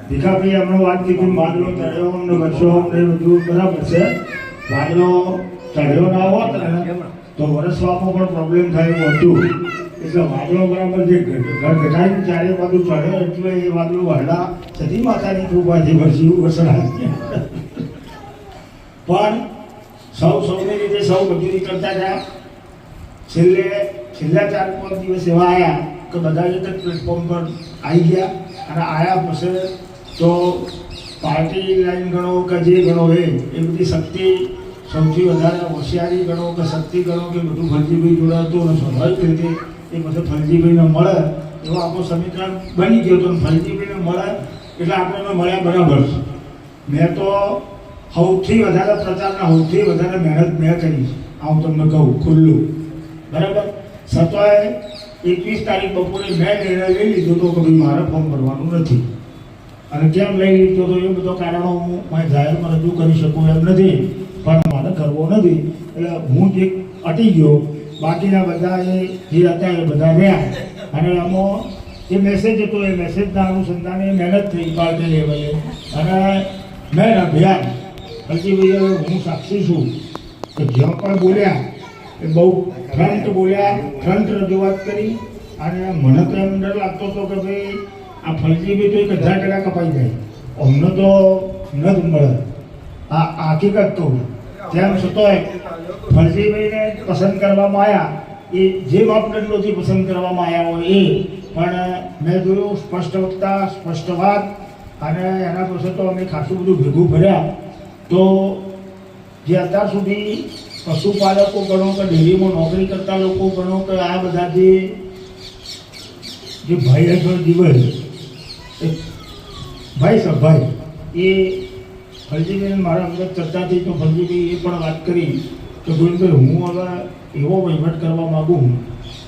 ભીખાભાઈ હમણાં વાત કીધી વાદળો ચડ્યો અમને વર્ષો અમને બધું બરાબર છે. વાદળો ચડ્યો ના હોત ને તો વરસવામાં પણ પ્રોબ્લેમ થાય એવું હતું. એટલે વાદળો બરાબર જે ઘર ઘટાઈને ચારે બાજુ ચડ્યો એટલે એ વાદળું વરડા સતી માતાની કૃપાથી વરસી વરસાડ પણ સૌની રીતે સૌ મજૂરી કરતા હતા. છેલ્લા 4-5 દિવસ એવા આવ્યા કે બધા એક જ પ્લેટફોર્મ પર આવી ગયા અને આવ્યા પછી તો પાર્ટી લાઈન ગણો કે જે ગણો એ બધી શક્તિ સૌથી વધારે હોશિયારી ગણો કે શક્તિ ગણો કે બધું ફલજીભાઈ જોડાતું અને સ્વાભાવિક રીતે એ પછી ફલજીભાઈને મળે એવો આપણો સમીકરણ બની ગયો તો ફલજીભાઈને મળે એટલે આપણે મળ્યા બરાબર છે. મેં તો સૌથી વધારે પ્રચારના સૌથી વધારે મહેનત મેં કરી આવું તમને કહું ખુલ્લું બરાબર. છતાંય 21 તારીખ બપોરે મેં નિર્ણય લઈ લીધો હતો કે ભાઈ મારે ફોર્મ ભરવાનું નથી. અને કેમ લઈ લીધો તો એ બધો કારણો હું મારી જાહેરમાં રજૂ કરી શકું એમ નથી, પણ મારે કરવો નથી એટલે હું જે અટી ગયો. બાકીના બધા જે હતા એ બધા રહ્યા અને આમાં જે મેસેજ હતો એ મેસેજના અનુસંધાને મહેનત થઈ પાર્ટી લેવલે અને મેં અભિયાન હજી ભાઈ હું સાક્ષી છું કે જ્યાં પણ બોલ્યા એ બહુ ફ્રન્ટ બોલ્યા, ફ્રન્ટ રજૂઆત કરી. અને મને તો એમ ડર લાગતો હતો કે ભાઈ આ ફલજીભાઈ તો 1000 કપાઈ જાય, અમને તો ન જ મળે. આ હકીકત તો તેમ છતાંય ફલજીભાઈને પસંદ કરવામાં આવ્યા એ જે માપદંડોથી પસંદ કરવામાં આવ્યા હોય એ પણ મેં જોયું સ્પષ્ટ વક્તા, સ્પષ્ટ વાત. અને એના પછી તો અમે ખાસું બધું ભેગું ભર્યા. તો જે અત્યાર સુધી પશુપાલકો ગણો કે ડેરીમાં નોકરી કરતા લોકો ગણો કે આ બધા જે ભાઈ આગળ જીવન ભાઈ સભાઈ એ ફલજીભાઈ મારા અંદર ચર્ચા થઈ તો ફલજીભાઈ એ પણ વાત કરી કે ગોવિંદભાઈ હું હવે એવો વહીવટ કરવા માગું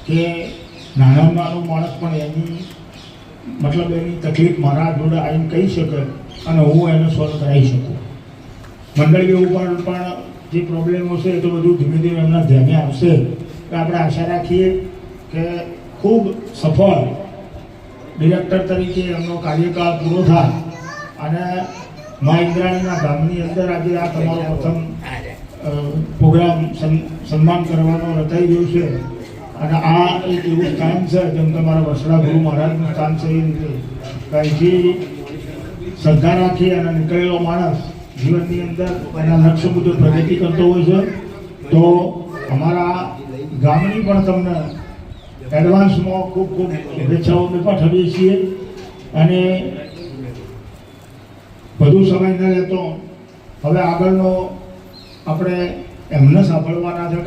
કે નાનો માણસ પણ એની મતલબ એની તકલીફ મારા જોડે આવીને કહી શકે અને હું એને સોલ્વ કરાવી શકું. મંડળીઓ ઉપર પણ જે પ્રોબ્લેમો છે એ તો બધું ધીમે ધીમે એમના ધ્યાને આવશે. આપણે આશા રાખીએ કે ખૂબ સફળ ડિરેક્ટર તરીકે એમનો કાર્યકાળ પૂરો થાય અને મા ઇન્દ્રાણીના ગામની અંદર આજે આ તમારો પ્રથમ પ્રોગ્રામ સન્માન કરવાનો રચાઈ રહ્યો છે. અને આ એક એવું સ્થાન છે જેમ તમારા વસડા ગુરુ મહારાજનું સ્થાન છે એ રીતે કંઈથી શ્રદ્ધા રાખી અને નીકળેલો માણસ જીવનની અંદર એના લક્ષ્ય મુજબ પ્રગતિ કરતો હોય છે. તો અમારા ગામની પણ તમને એડવાન્સમાં ખૂબ ખૂબ શુભેચ્છાઓ અમે પાઠવીએ છીએ. અને વધુ સમય ન લેતો હવે આગળનો આપણે એમને સાંભળવાના છે.